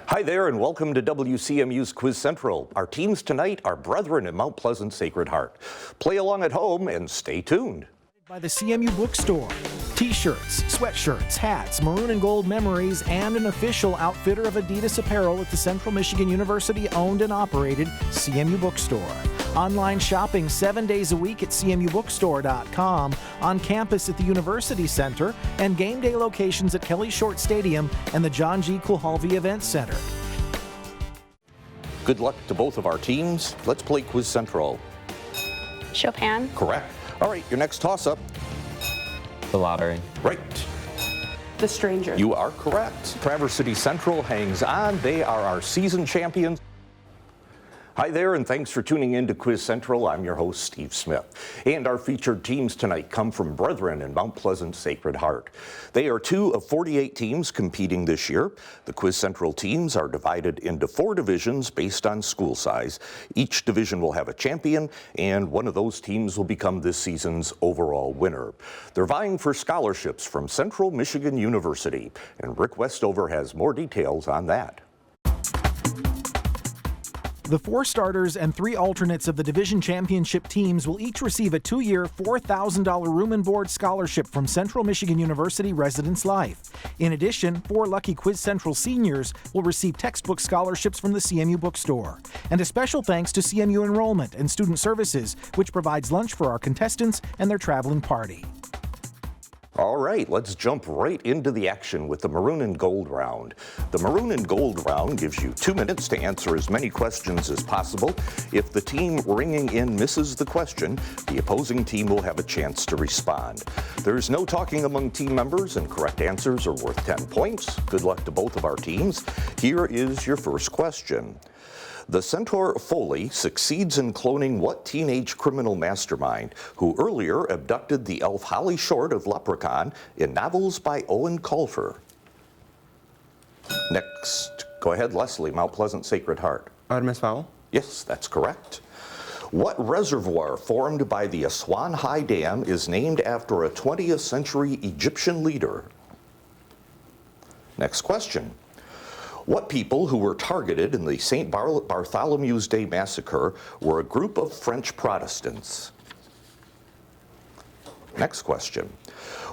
Hi there and welcome to WCMU's Quiz Central. Our teams tonight are Brethren in Mount Pleasant Sacred Heart. Play along at home and stay tuned. By the CMU Bookstore. T-shirts, sweatshirts, hats, maroon and gold memories, and an official outfitter of Adidas apparel at the Central Michigan University owned and operated CMU Bookstore. Online shopping 7 days a week at cmubookstore.com, on campus at the University Center, and game day locations at Kelly Short Stadium and the John G. Kulhalvy Event Center. Good luck to both of our teams. Let's play Quiz Central. Chopin. Correct. All right, your next toss-up. The lottery. Right. The Stranger. You are correct. Traverse City Central hangs on. They are our season champions. Hi there, and thanks for tuning in to Quiz Central. I'm your host, Steve Smith. And our featured teams tonight come from Brethren in Mount Pleasant Sacred Heart. They are 2 of 48 teams competing this year. The Quiz Central teams are divided into 4 divisions based on school size. Each division will have a champion, and one of those teams will become this season's overall winner. They're vying for scholarships from Central Michigan University, and Rick Westover has more details on that. The 4 starters and 3 alternates of the division championship teams will each receive a 2-year, $4,000 room and board scholarship from Central Michigan University Residence Life. In addition, 4 lucky Quiz Central seniors will receive textbook scholarships from the CMU Bookstore. And a special thanks to CMU Enrollment and Student Services, which provides lunch for our contestants and their traveling party. All right, let's jump right into the action with the Maroon and Gold round. The Maroon and Gold round gives you 2 minutes to answer as many questions as possible. If the team ringing in misses the question, the opposing team will have a chance to respond. There's no talking among team members, and correct answers are worth 10 points. Good luck to both of our teams. Here is your first question. The centaur Foley succeeds in cloning what teenage criminal mastermind who earlier abducted the elf Holly Short of Leprechaun in novels by Owen Colfer? Next, go ahead, Leslie, Mount Pleasant Sacred Heart. Artemis Fowl. Yes, that's correct. What reservoir formed by the Aswan High Dam is named after a 20th century Egyptian leader? Next question. What people who were targeted in the St. Bartholomew's Day massacre were a group of French Protestants? Next question.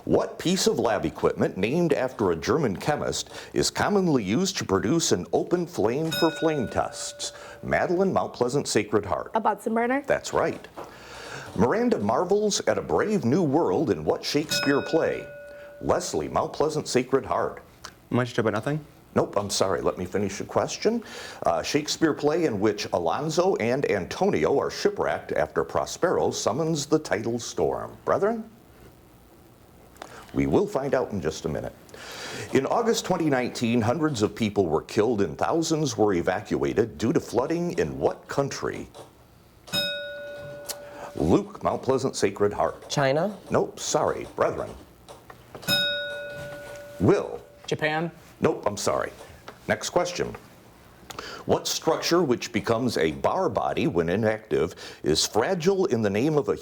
What piece of lab equipment named after a German chemist is commonly used to produce an open flame for flame tests? Madeline, Mount Pleasant Sacred Heart. A Bunsen burner. That's right. Miranda marvels at a brave new world in what Shakespeare play? Leslie, Mount Pleasant Sacred Heart. Much ado about nothing. Nope, I'm sorry. Let me finish the question. Shakespeare play in which Alonso and Antonio are shipwrecked after Prospero summons the tidal storm. Brethren? We will find out in just a minute. In August 2019, hundreds of people were killed and thousands were evacuated due to flooding in what country? Luke, Mount Pleasant Sacred Heart. China? Nope, sorry. Brethren? Will? Japan? Nope, I'm sorry. Next question. What structure which becomes a bar body when inactive is fragile in the name of a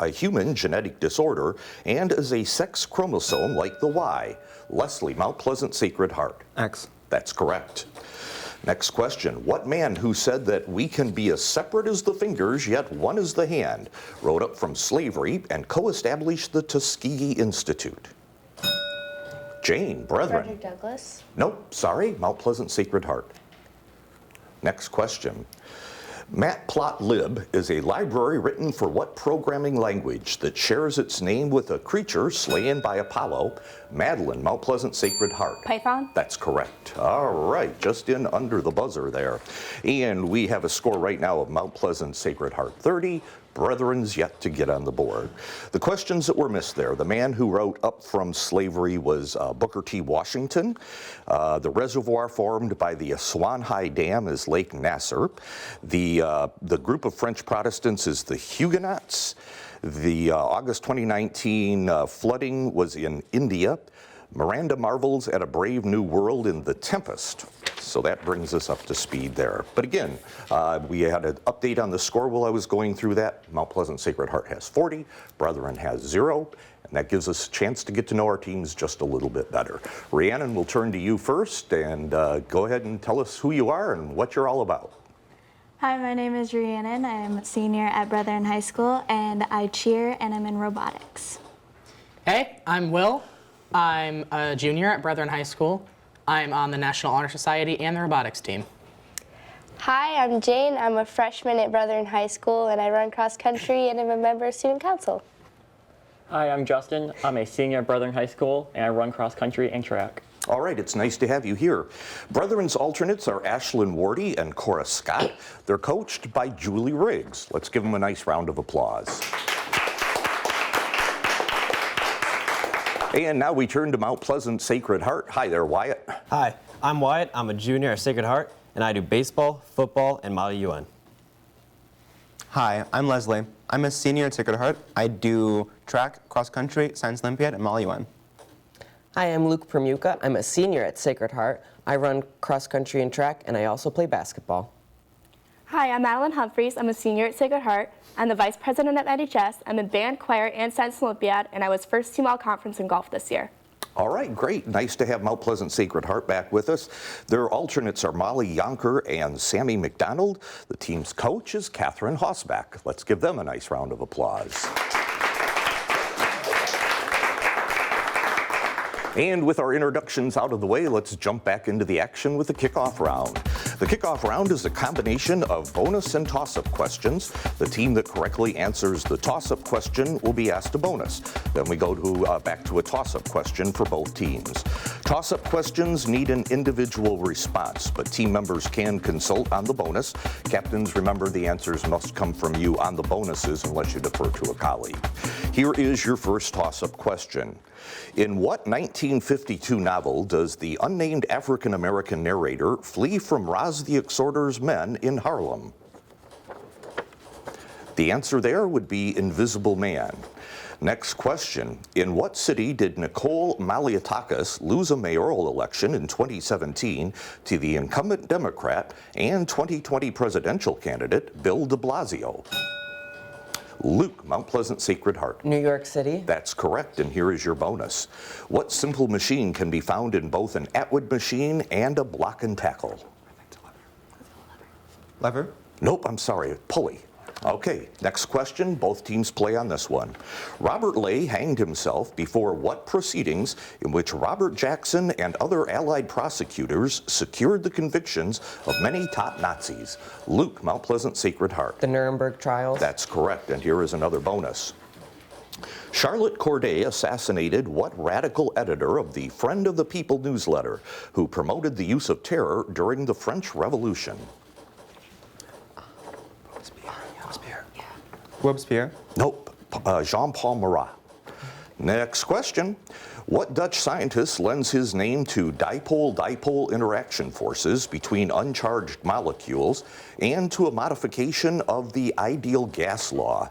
human genetic disorder and is a sex chromosome like the Y? Leslie, Mount Pleasant Sacred Heart. X. That's correct. Next question. What man who said that we can be as separate as the fingers yet one as the hand wrote up from slavery and co-established the Tuskegee Institute? Jane, Brethren. Frederick Douglass. Nope, sorry, Mount Pleasant Sacred Heart. Next question. Matplotlib is a library written for what programming language that shares its name with a creature slain by Apollo? Madeline, Mount Pleasant Sacred Heart. Python. That's correct. All right, just in under the buzzer there. And we have a score right now of Mount Pleasant Sacred Heart 30. Brethren's yet to get on the board. The questions that were missed there. The man who wrote Up From Slavery was Booker T. Washington. The reservoir formed by the Aswan High Dam is Lake Nasser. The group of French Protestants is the Huguenots. The August 2019 flooding was in India. Miranda marvels at a brave new world in The Tempest. So that brings us up to speed there. But again, we had an update on the score while I was going through that. Mount Pleasant Sacred Heart has 40, Brethren has 0, and that gives us a chance to get to know our teams just a little bit better. Rhiannon, we'll turn to you first, and go ahead and tell us who you are and what you're all about. Hi, my name is Rhiannon. I am a senior at Brethren High School, and I cheer and I'm in robotics. Hey, I'm Will. I'm a junior at Brethren High School. I'm on the National Honor Society and the robotics team. Hi, I'm Jane. I'm a freshman at Brethren High School, and I run cross country and I'm a member of Student Council. Hi, I'm Justin. I'm a senior at Brethren High School, and I run cross country and track. All right, it's nice to have you here. Brethren's alternates are Ashlyn Wardy and Cora Scott. They're coached by Julie Riggs. Let's give them a nice round of applause. And now we turn to Mount Pleasant Sacred Heart. Hi there, Wyatt. Hi, I'm Wyatt. I'm a junior at Sacred Heart, and I do baseball, football, and Model UN. Hi, I'm Leslie. I'm a senior at Sacred Heart. I do track, cross country, science Olympiad, and Molly UN. Hi, I'm Luke Permuka. I'm a senior at Sacred Heart. I run cross country and track, and I also play basketball. Hi, I'm Madeline Humphreys. I'm a senior at Sacred Heart. I'm the vice president at NHS. I'm in band, choir, and science Olympiad, and I was first team all-conference in golf this year. All right, great. Nice to have Mount Pleasant Sacred Heart back with us. Their alternates are Molly Yonker and Sammy McDonald. The team's coach is Catherine Hossback. Let's give them a nice round of applause. And with our introductions out of the way, let's jump back into the action with the kickoff round. The kickoff round is a combination of bonus and toss-up questions. The team that correctly answers the toss-up question will be asked a bonus. Then we go to back to a toss-up question for both teams. Toss-up questions need an individual response, but team members can consult on the bonus. Captains, remember the answers must come from you on the bonuses unless you defer to a colleague. Here is your first toss-up question. In what 1952 novel does the unnamed African-American narrator flee from Roz the Exhorter's men in Harlem? The answer there would be Invisible Man. Next question. In what city did Nicole Malliotakis lose a mayoral election in 2017 to the incumbent Democrat and 2020 presidential candidate Bill de Blasio? Luke, Mount Pleasant Sacred Heart. New York City. That's correct, and here is your bonus. What simple machine can be found in both an Atwood machine and a block and tackle? Lever? Nope, I'm sorry, pulley. Okay, next question. Both teams play on this one. Robert Lay hanged himself before what proceedings in which Robert Jackson and other Allied prosecutors secured the convictions of many top Nazis? Luke, Mount Pleasant Sacred Heart. The Nuremberg trials. That's correct, and here is another bonus. Charlotte Corday assassinated what radical editor of the Friend of the People newsletter who promoted the use of terror during the French Revolution? Robespierre? Nope, Jean-Paul Marat. Next question. What Dutch scientist lends his name to dipole-dipole interaction forces between uncharged molecules and to a modification of the ideal gas law?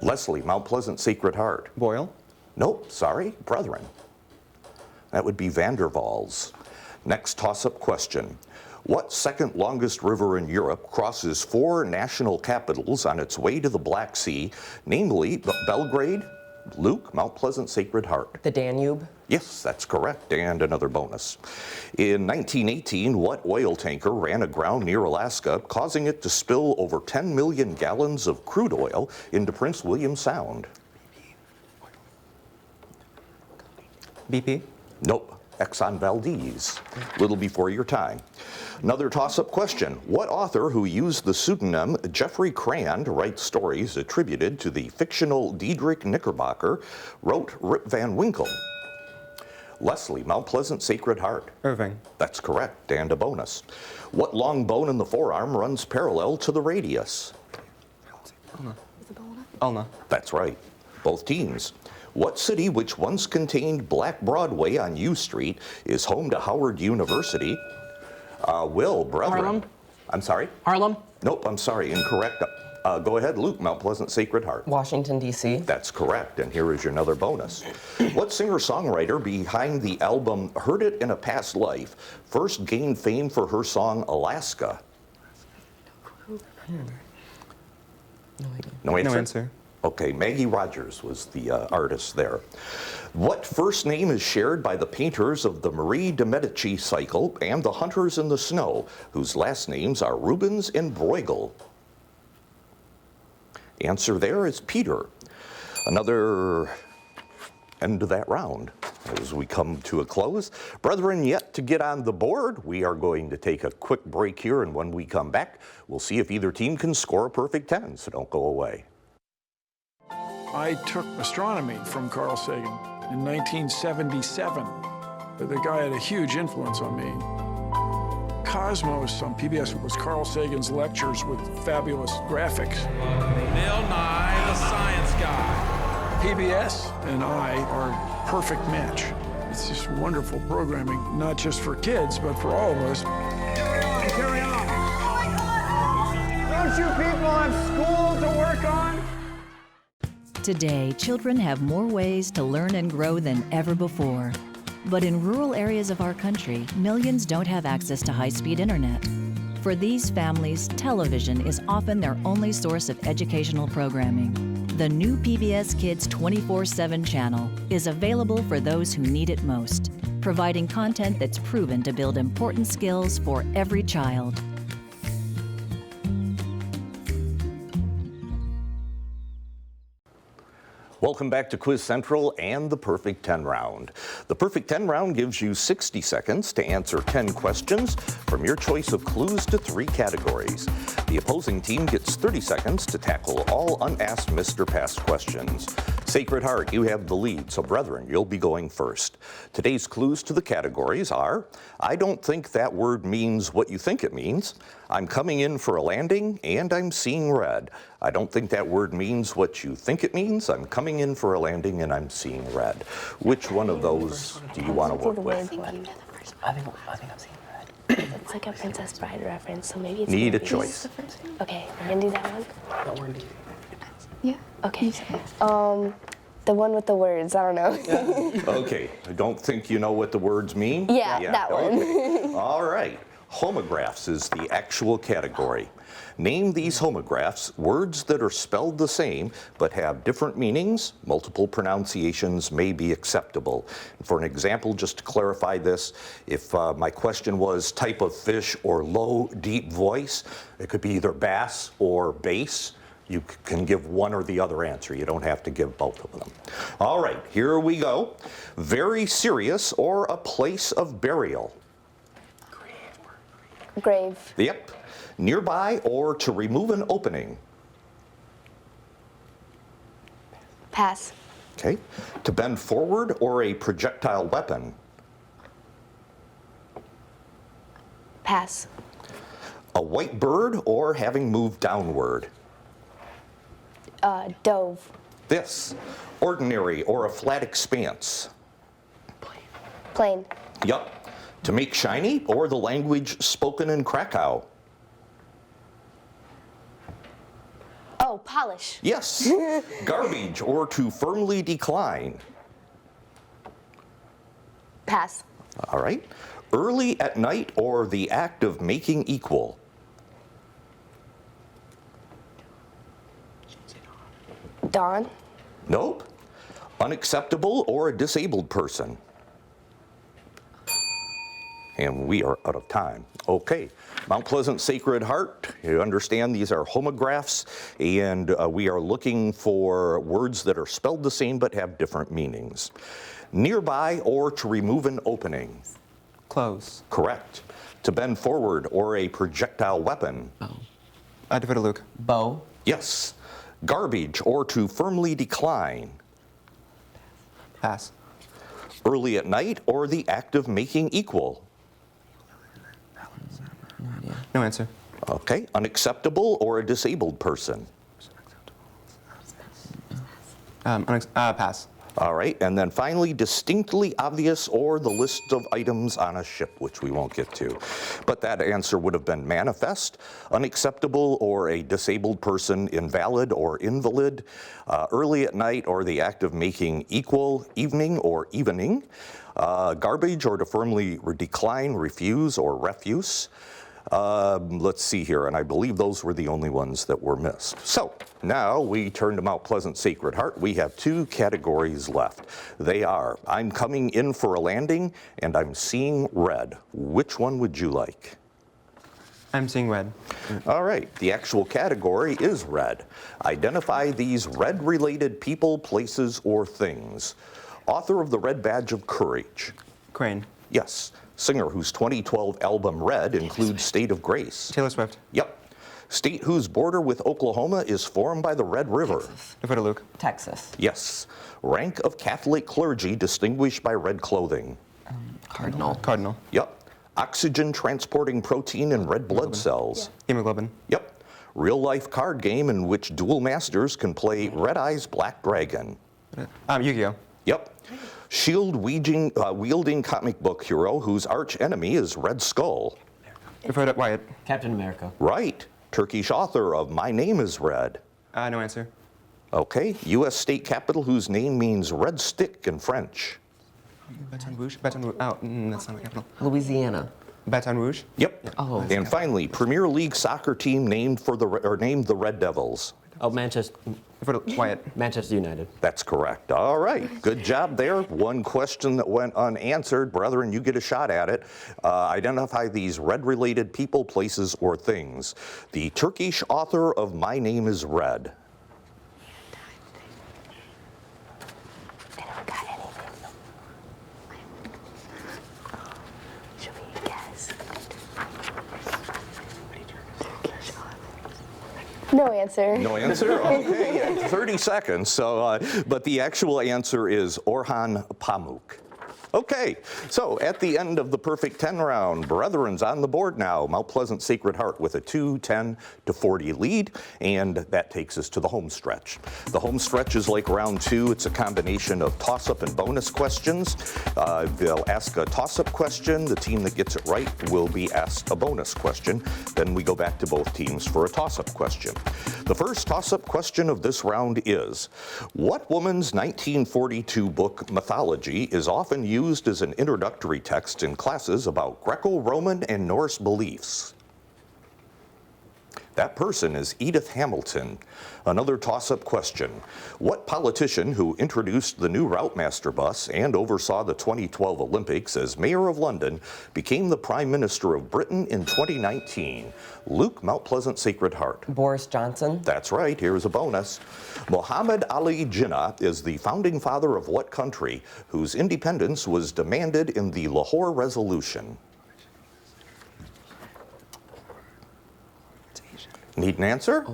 Leslie, Mount Pleasant Sacred Heart. Boyle? Nope, sorry, Brethren. That would be van der Waals. Next toss-up question. What second longest river in Europe crosses 4 national capitals on its way to the Black Sea, namely Belgrade? Luke, Mount Pleasant Sacred Heart. The Danube. Yes, that's correct, and another bonus. In 1918, what oil tanker ran aground near Alaska, causing it to spill over 10 million gallons of crude oil into Prince William Sound? BP? Nope. Exxon Valdez, little before your time. Another toss-up question. What author who used the pseudonym Geoffrey Crayon to write stories attributed to the fictional Diedrich Knickerbocker wrote Rip Van Winkle? Leslie, Mount Pleasant Sacred Heart. Irving. That's correct, and a bonus. What long bone in the forearm runs parallel to the radius? Ulna. That's right. Both teams. What city, which once contained Black Broadway on U Street, is home to Howard University? Will, Brethren. Harlem. I'm sorry? Harlem. Nope, I'm sorry, incorrect. Go ahead, Luke. Mount Pleasant Sacred Heart. Washington, D.C. That's correct, and here is your another bonus. What singer-songwriter behind the album Heard It in a Past Life first gained fame for her song Alaska? No answer? No answer. Okay, Maggie Rogers was the artist there. What first name is shared by the painters of the Marie de Medici cycle and the Hunters in the Snow, whose last names are Rubens and Bruegel? Answer there is Peter. Another end to that round as we come to a close. Brethren, yet to get on the board, we are going to take a quick break here, and when we come back, we'll see if either team can score a perfect 10, so don't go away. I took astronomy from Carl Sagan in 1977. The guy had a huge influence on me. Cosmos on PBS was Carl Sagan's lectures with fabulous graphics. Bill Nye, the Science Guy. PBS and I are a perfect match. It's just wonderful programming, not just for kids, but for all of us. Carry on. Don't you people have school to work on? Today, children have more ways to learn and grow than ever before. But in rural areas of our country, millions don't have access to high-speed internet. For these families, television is often their only source of educational programming. The new PBS Kids 24/7 channel is available for those who need it most, providing content that's proven to build important skills for every child. Welcome back to Quiz Central and the Perfect 10 round. The Perfect 10 round gives you 60 seconds to answer 10 questions from your choice of clues to 3 categories. The opposing team gets 30 seconds to tackle all unasked Mr. Past questions. Sacred Heart, you have the lead, so brethren, you'll be going first. Today's clues to the categories are, I don't think that word means what you think it means, I'm coming in for a landing, and I'm seeing red. I don't think that word means what you think it means, I'm coming in for a landing, and I'm seeing red. Which one of those do you want to work with? I think I'm seeing red. It's like a Princess Bride reference, so maybe it's Need a be- choice. Okay, we're gonna do that one. What word do you Yeah. Okay. The one with the words. I don't know. Okay, I don't think you know what the words mean? Yeah, that one. Okay. All right. Homographs is the actual category. Name these homographs, words that are spelled the same but have different meanings. Multiple pronunciations may be acceptable. For an example, just to clarify this, if my question was type of fish or low, deep voice, it could be either bass or bass. You can give one or the other answer. You don't have to give both of them. All right, here we go. Very serious or a place of burial. Grave. Yep. Nearby or to remove an opening. Pass. Okay. To bend forward or a projectile weapon. Pass. A white bird or having moved downward. Dove. This. Ordinary or a flat expanse. Plain. Yup. To make shiny or the language spoken in Krakow. Oh, polish. Yes. Garbage or to firmly decline. Pass. All right. Early at night or the act of making equal. Dawn. Nope. Unacceptable or a disabled person. And we are out of time. Okay, Mount Pleasant Sacred Heart, you understand these are homographs, and we are looking for words that are spelled the same but have different meanings. Nearby or to remove an opening. Close. Correct. To bend forward or a projectile weapon. Bow. I defer to Luke. Bow. Yes. Garbage or to firmly decline. Pass. Early at night or the act of making equal. No answer. Okay. Unacceptable or a disabled person. Pass. All right, and then finally, distinctly obvious or the list of items on a ship, which we won't get to. But that answer would have been manifest, unacceptable or a disabled person, invalid or invalid, early at night or the act of making equal, evening or evening, garbage or to firmly decline, refuse or refuse. Let's see here, and I believe those were the only ones that were missed. So now we turn to Mount Pleasant Sacred Heart. We have 2 categories left. They are, I'm coming in for a landing, and I'm seeing red. Which one would you like? I'm seeing red. All right, the actual category is red. Identify these red-related people, places, or things. Author of the Red Badge of Courage. Crane. Yes. Singer whose 2012 album Red includes State of Grace. Taylor Swift. Yep. State whose border with Oklahoma is formed by the Red River. Dakota Luke. Texas. Yes. Rank of Catholic clergy distinguished by red clothing. Cardinal. Cardinal. Yep. Oxygen transporting protein in red blood cells. Hemoglobin. Yep. Real life card game in which dual masters can play Red Eyes Black Dragon. Yu-Gi-Oh. Yep. Shield wielding comic book hero whose arch enemy is Red Skull. Wyatt. Captain America. Right. Turkish author of My Name is Red. No answer. Okay. U.S. state capital whose name means red stick in French. Baton Rouge? Baton Rouge. Oh, that's not the capital. Louisiana. Baton Rouge? Yep. Oh. And finally, Premier League soccer team named the Red Devils. Oh, Manchester. Wyatt. Manchester United. That's correct. All right. Good job there. One question that went unanswered. Brethren, you get a shot at it. Identify these red-related people, places, or things. The Turkish author of My Name is Red. I don't got anything. Should we guess? No answer. No answer? Okay, you have 30 seconds. So, but the actual answer is Orhan Pamuk. Okay, so at the end of the perfect 10 round, Brethren's on the board now. Mount Pleasant Sacred Heart with a 2-10-40 lead, and that takes us to the home stretch. The home stretch is like round 2. It's a combination of toss-up and bonus questions. They'll ask a toss-up question. The team that gets it right will be asked a bonus question. Then we go back to both teams for a toss-up question. The first toss-up question of this round is, what woman's 1942 book, Mythology, is often used as an introductory text in classes about Greco-Roman and Norse beliefs? That person is Edith Hamilton. Another toss-up question. What politician who introduced the new Routemaster bus and oversaw the 2012 Olympics as mayor of London became the Prime Minister of Britain in 2019? Luke, Mount Pleasant Sacred Heart. Boris Johnson. That's right. Here's a bonus. Muhammad Ali Jinnah is the founding father of what country whose independence was demanded in the Lahore Resolution? Need an answer?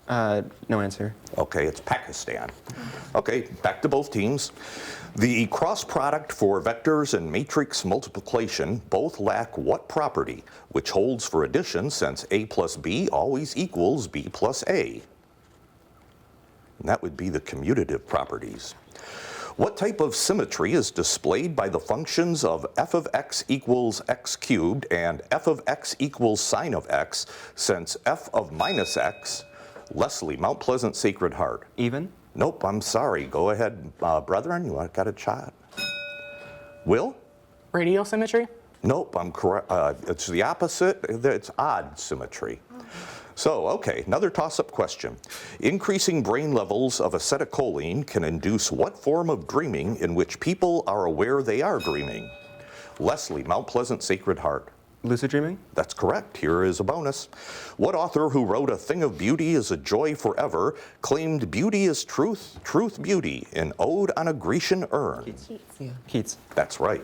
No answer. Okay, it's Pakistan. Okay, back to both teams. The cross product for vectors and matrix multiplication both lack what property, which holds for addition since A plus B always equals B plus A? And that would be the commutative properties. What type of symmetry is displayed by the functions of f of x equals x cubed and f of x equals sine of x, since f of minus x? Leslie, Mount Pleasant Sacred Heart. Even? Nope, I'm sorry. Go ahead, brethren. You got a shot. Will? Radial symmetry? Nope, I'm correct. It's the opposite. It's odd symmetry. So, okay, another toss-up question. Increasing brain levels of acetylcholine can induce what form of dreaming in which people are aware they are dreaming? Leslie, Mount Pleasant Sacred Heart. Lucid dreaming? That's correct. Here is a bonus. What author who wrote A Thing of Beauty is a Joy Forever claimed beauty is truth, truth beauty, an ode on a Grecian urn? Keats. Yeah. Keats. That's right.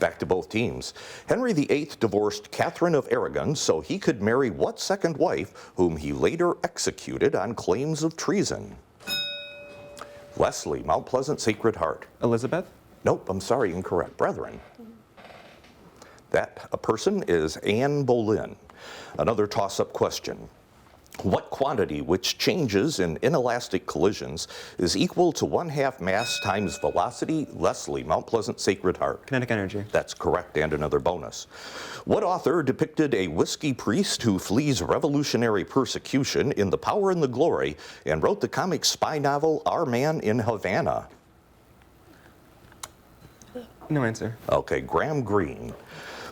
Back to both teams. Henry VIII divorced Catherine of Aragon so he could marry what second wife whom he later executed on claims of treason? Leslie, Mount Pleasant Sacred Heart. Elizabeth? Nope, I'm sorry, incorrect. Brethren. That a person is Anne Boleyn. Another toss-up question. What quantity, which changes in inelastic collisions, is equal to 1/2 mass times velocity? Leslie, Mount Pleasant Sacred Heart. Kinetic energy. That's correct, and another bonus. What author depicted a whiskey priest who flees revolutionary persecution in The Power and the Glory and wrote the comic spy novel Our Man in Havana? No answer. Okay, Graham Greene.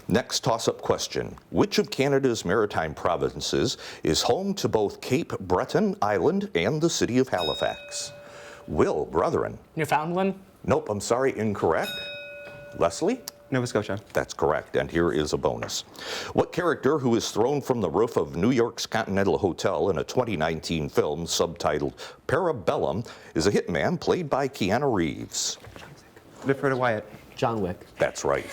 Next toss-up question. Which of Canada's maritime provinces is home to both Cape Breton Island and the city of Halifax? Will, brethren. Newfoundland? Nope, I'm sorry, incorrect. Leslie? Nova Scotia. That's correct, and here is a bonus. What character who is thrown from the roof of New York's Continental Hotel in a 2019 film subtitled Parabellum is a hitman played by Keanu Reeves? Defer to Wyatt. John Wick. That's right.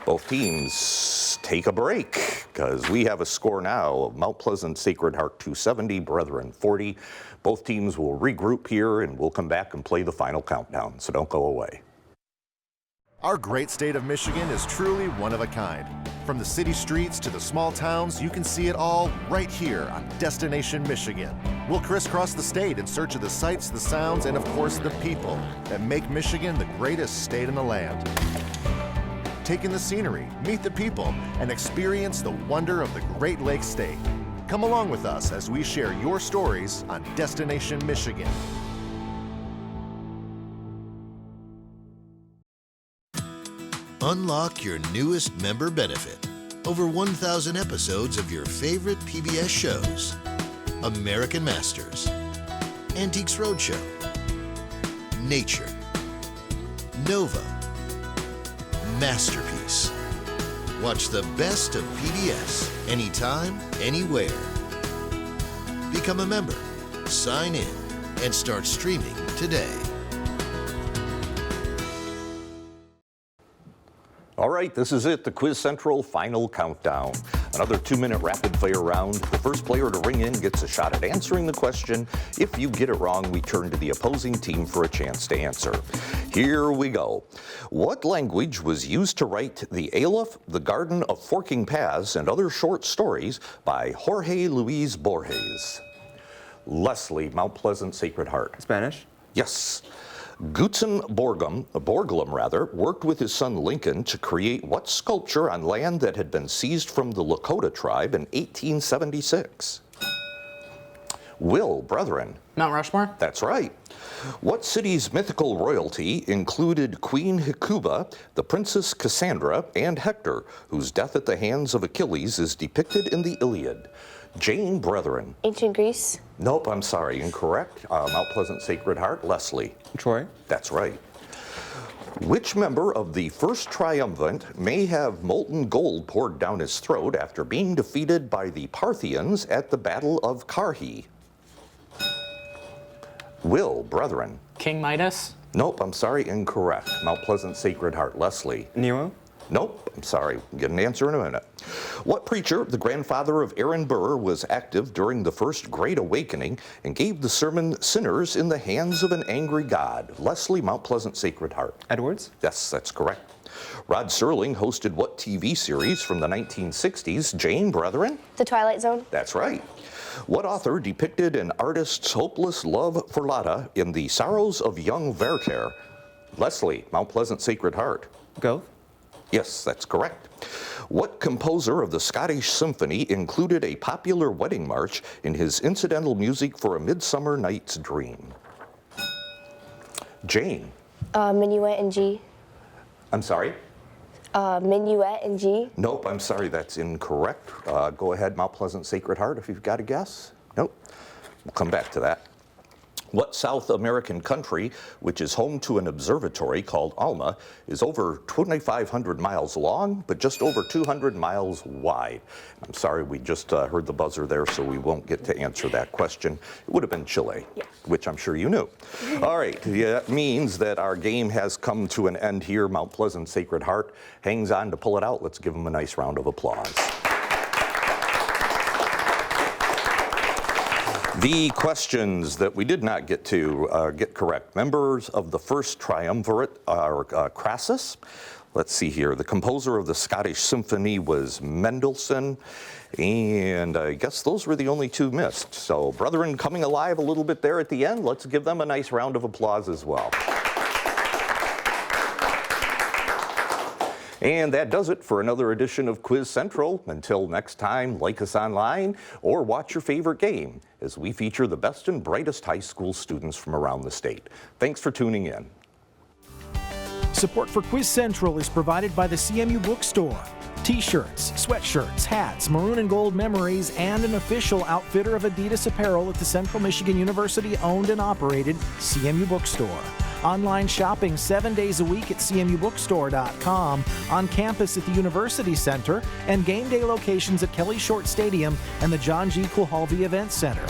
Both teams take a break because we have a score now of Mount Pleasant Sacred Heart 270, Brethren 40. Both teams will regroup here and we'll come back and play the final countdown, so don't go away. Our great state of Michigan is truly one of a kind. From the city streets to the small towns, you can see it all right here on Destination Michigan. We'll crisscross the state in search of the sights, the sounds, and of course the people that make Michigan the greatest state in the land. Take in the scenery, meet the people, and experience the wonder of the Great Lakes State. Come along with us as we share your stories on Destination Michigan. Unlock your newest member benefit. Over 1,000 episodes of your favorite PBS shows. American Masters, Antiques Roadshow, Nature, Nova, Masterpiece. Watch the best of PBS anytime, anywhere. Become a member, sign in, and start streaming today. All right, this is it, the Quiz Central final countdown. Another 2-minute rapid fire round. The first player to ring in gets a shot at answering the question. If you get it wrong, we turn to the opposing team for a chance to answer. Here we go. What language was used to write The Aleph, The Garden of Forking Paths, and Other Short Stories by Jorge Luis Borges? Leslie, Mount Pleasant Sacred Heart. Spanish? Yes. Gutzen Borglum, worked with his son Lincoln to create what sculpture on land that had been seized from the Lakota tribe in 1876? Will, brethren. Mount Rushmore? That's right. What city's mythical royalty included Queen Hecuba, the Princess Cassandra, and Hector, whose death at the hands of Achilles is depicted in the Iliad? Jane, brethren. Ancient Greece? Nope, I'm sorry, incorrect. Mount Pleasant Sacred Heart. Leslie. Troy? That's right. Which member of the first triumvirate may have molten gold poured down his throat after being defeated by the Parthians at the Battle of Carrhae? Will, brethren. King Midas? Nope, I'm sorry, incorrect. Mount Pleasant Sacred Heart. Leslie. Nero? Nope, I'm sorry. We'll get an answer in a minute. What preacher, the grandfather of Aaron Burr, was active during the First Great Awakening and gave the sermon Sinners in the Hands of an Angry God? Leslie, Mount Pleasant Sacred Heart. Edwards? Yes, that's correct. Rod Serling hosted what TV series from the 1960s? Jane, brethren? The Twilight Zone? That's right. What author depicted an artist's hopeless love for Lotta in The Sorrows of Young Werther? Leslie, Mount Pleasant Sacred Heart. Goethe? Yes, that's correct. What composer of the Scottish Symphony included a popular wedding march in his incidental music for A Midsummer Night's Dream? Jane. Minuet in G. I'm sorry? Minuet in G. Nope, I'm sorry, that's incorrect. Go ahead, Mount Pleasant Sacred Heart, if you've got a guess. Nope. We'll come back to that. What South American country, which is home to an observatory called ALMA, is over 2,500 miles long, but just over 200 miles wide? I'm sorry, we just heard the buzzer there, so we won't get to answer that question. It would have been Chile, which I'm sure you knew. All right, that means that our game has come to an end here. Mount Pleasant Sacred Heart hangs on to pull it out. Let's give them a nice round of applause. The questions that we did not get to get correct. Members of the first triumvirate are Crassus, Let's see here. The composer of the Scottish Symphony was Mendelssohn, and I guess those were the only two missed. So, brethren coming alive a little bit there at the end. Let's give them a nice round of applause as well. And that does it for another edition of Quiz Central. Until next time, like us online or watch your favorite game as we feature the best and brightest high school students from around the state. Thanks for tuning in. Support for Quiz Central is provided by the CMU Bookstore. T-shirts, sweatshirts, hats, maroon and gold memories, and an official outfitter of Adidas apparel at the Central Michigan University owned and operated CMU Bookstore. Online shopping 7 days a week at cmubookstore.com, on campus at the University Center, and game day locations at Kelly Short Stadium and the John G. Kulhalvi Event Center.